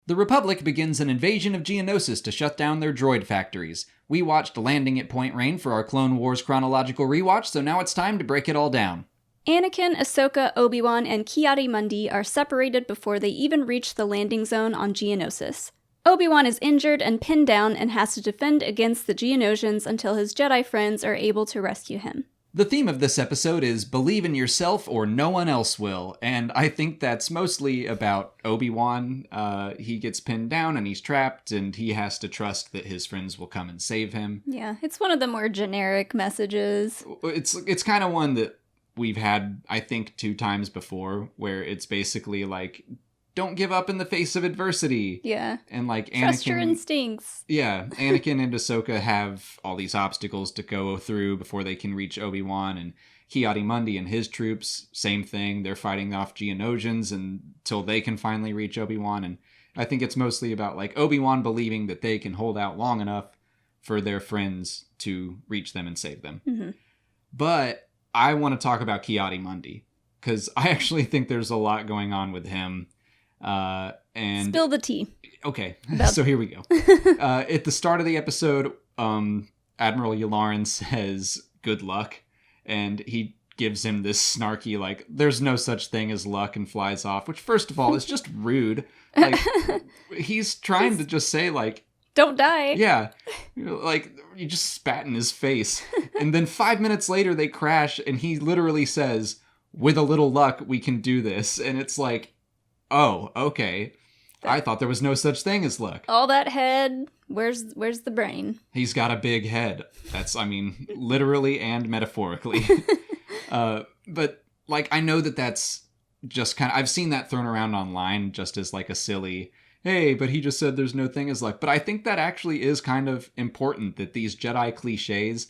The Republic begins an invasion of Geonosis to shut down their droid factories. We watched Landing at Point Rain for our Clone Wars Chronological Rewatch, so now it's time to break it all down. Anakin, Ahsoka, Obi-Wan, and Ki-Adi-Mundi are separated before they even reach the landing zone on Geonosis. Obi-Wan is injured and pinned down and has to defend against the Geonosians until his Jedi friends are able to rescue him. The theme of this episode is believe in yourself or no one else will, and I think that's mostly about Obi-Wan. He gets pinned down and he's trapped, and he has to trust that his friends will come and save him. Yeah, it's one of the more generic messages. It's kind of one that we've had, I think, 2 times before, where it's basically like, don't give up in the face of adversity. Yeah. And like Anakin... Trust your instincts. Yeah. Anakin and Ahsoka have all these obstacles to go through before they can reach Obi-Wan, and Ki-Adi-Mundi and his troops, same thing. They're fighting off Geonosians until they can finally reach Obi-Wan. And I think it's mostly about like Obi-Wan believing that they can hold out long enough for their friends to reach them and save them. Mm-hmm. But I want to talk about Ki-Adi-Mundi, because I actually think there's a lot going on with him. And spill the tea. Okay, so here we go. At the start of the episode, Admiral Yularen says, good luck, and he gives him this snarky, like, there's no such thing as luck, and flies off, which, first of all, is just rude. Like, he's trying to just say, like, don't die. Yeah, like, you just spat in his face. And then 5 minutes later, they crash, and he literally says, with a little luck, we can do this. And it's like, oh, okay. I thought there was no such thing as luck. All that head, where's the brain? He's got a big head. That's, I mean, literally and metaphorically. But, like, I know that that's just kind of... I've seen that thrown around online just as, like, a silly, hey, but he just said there's no thing as luck. But I think that actually is kind of important, that these Jedi cliches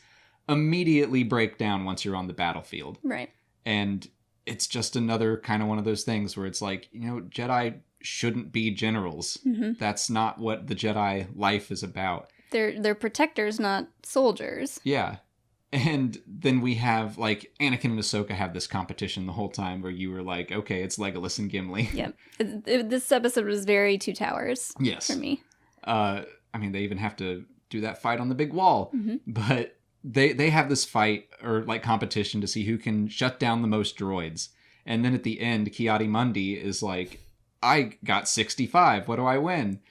immediately break down once you're on the battlefield. Right. And it's just another kind of one of those things where it's like, you know, Jedi shouldn't be generals. Mm-hmm. That's not what the Jedi life is about. They're protectors, not soldiers. Yeah. And then we have, like, Anakin and Ahsoka have this competition the whole time where you were like, okay, it's Legolas and Gimli. Yep. This episode was very Two Towers. Yes. For me. I mean, they even have to do that fight on the big wall. Mm-hmm. But they have this fight, or, like, competition to see who can shut down the most droids. And then at the end, Ki-Adi-Mundi is like, I got 65. What do I win?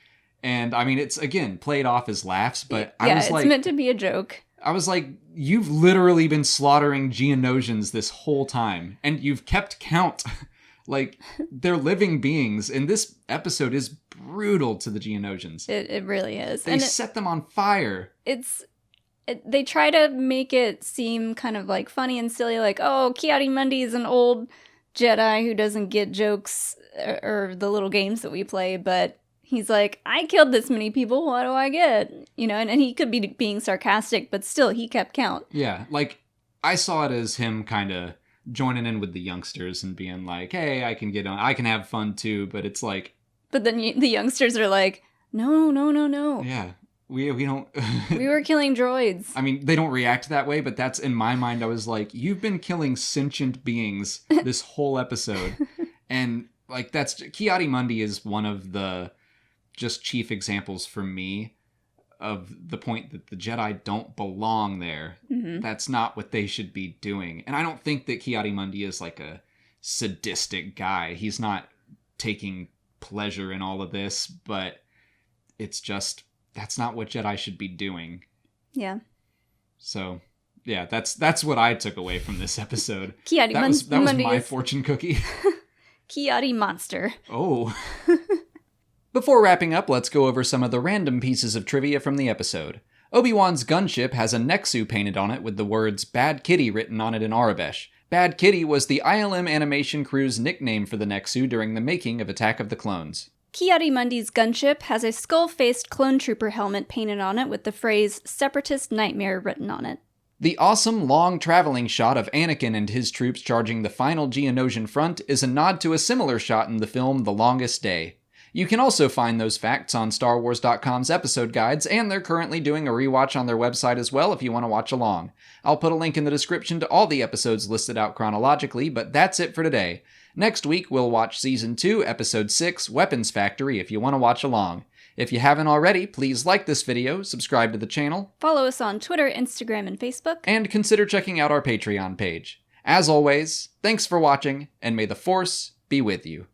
And, I mean, it's, again, played off as laughs, but yeah, I was like... it's meant to be a joke. I was like, you've literally been slaughtering Geonosians this whole time, and you've kept count. Like, they're living beings, and this episode is brutal to the Geonosians. It really is. They set them on fire. They try to make it seem kind of, like, funny and silly, like, oh, Ki-Adi-Mundi is an old Jedi who doesn't get jokes or the little games that we play, but he's like, I killed this many people, what do I get? You know, and he could be being sarcastic, but still, he kept count. Yeah, like, I saw it as him kind of joining in with the youngsters and being like, hey, I can get on, I can have fun too, but it's like... But then the youngsters are like, no. Yeah, we don't... We were killing droids. I mean, they don't react that way, but that's, in my mind, I was like, you've been killing sentient beings this whole episode. And, like, that's... Ki-Adi-Mundi is one of the just chief examples for me of the point that the Jedi don't belong there. Mm-hmm. That's not what they should be doing. And I don't think that Ki-Adi-Mundi is, like, a sadistic guy. He's not taking pleasure in all of this, but it's just... That's not what Jedi should be doing. Yeah. So, yeah, that's what I took away from this episode. Ki-Adi-Mundi that was my fortune cookie. Ki-Adi monster. Oh. Before wrapping up, let's go over some of the random pieces of trivia from the episode. Obi-Wan's gunship has a Nexu painted on it with the words Bad Kitty written on it in Arabesh. Bad Kitty was the ILM animation crew's nickname for the Nexu during the making of Attack of the Clones. Ki-Adi-Mundi's gunship has a skull-faced clone trooper helmet painted on it with the phrase Separatist Nightmare written on it. The awesome, long traveling shot of Anakin and his troops charging the final Geonosian front is a nod to a similar shot in the film The Longest Day. You can also find those facts on StarWars.com's episode guides, and they're currently doing a rewatch on their website as well if you want to watch along. I'll put a link in the description to all the episodes listed out chronologically, but that's it for today. Next week, we'll watch Season 2, Episode 6, Weapons Factory, if you want to watch along. If you haven't already, please like this video, subscribe to the channel, follow us on Twitter, Instagram, and Facebook, and consider checking out our Patreon page. As always, thanks for watching, and may the Force be with you.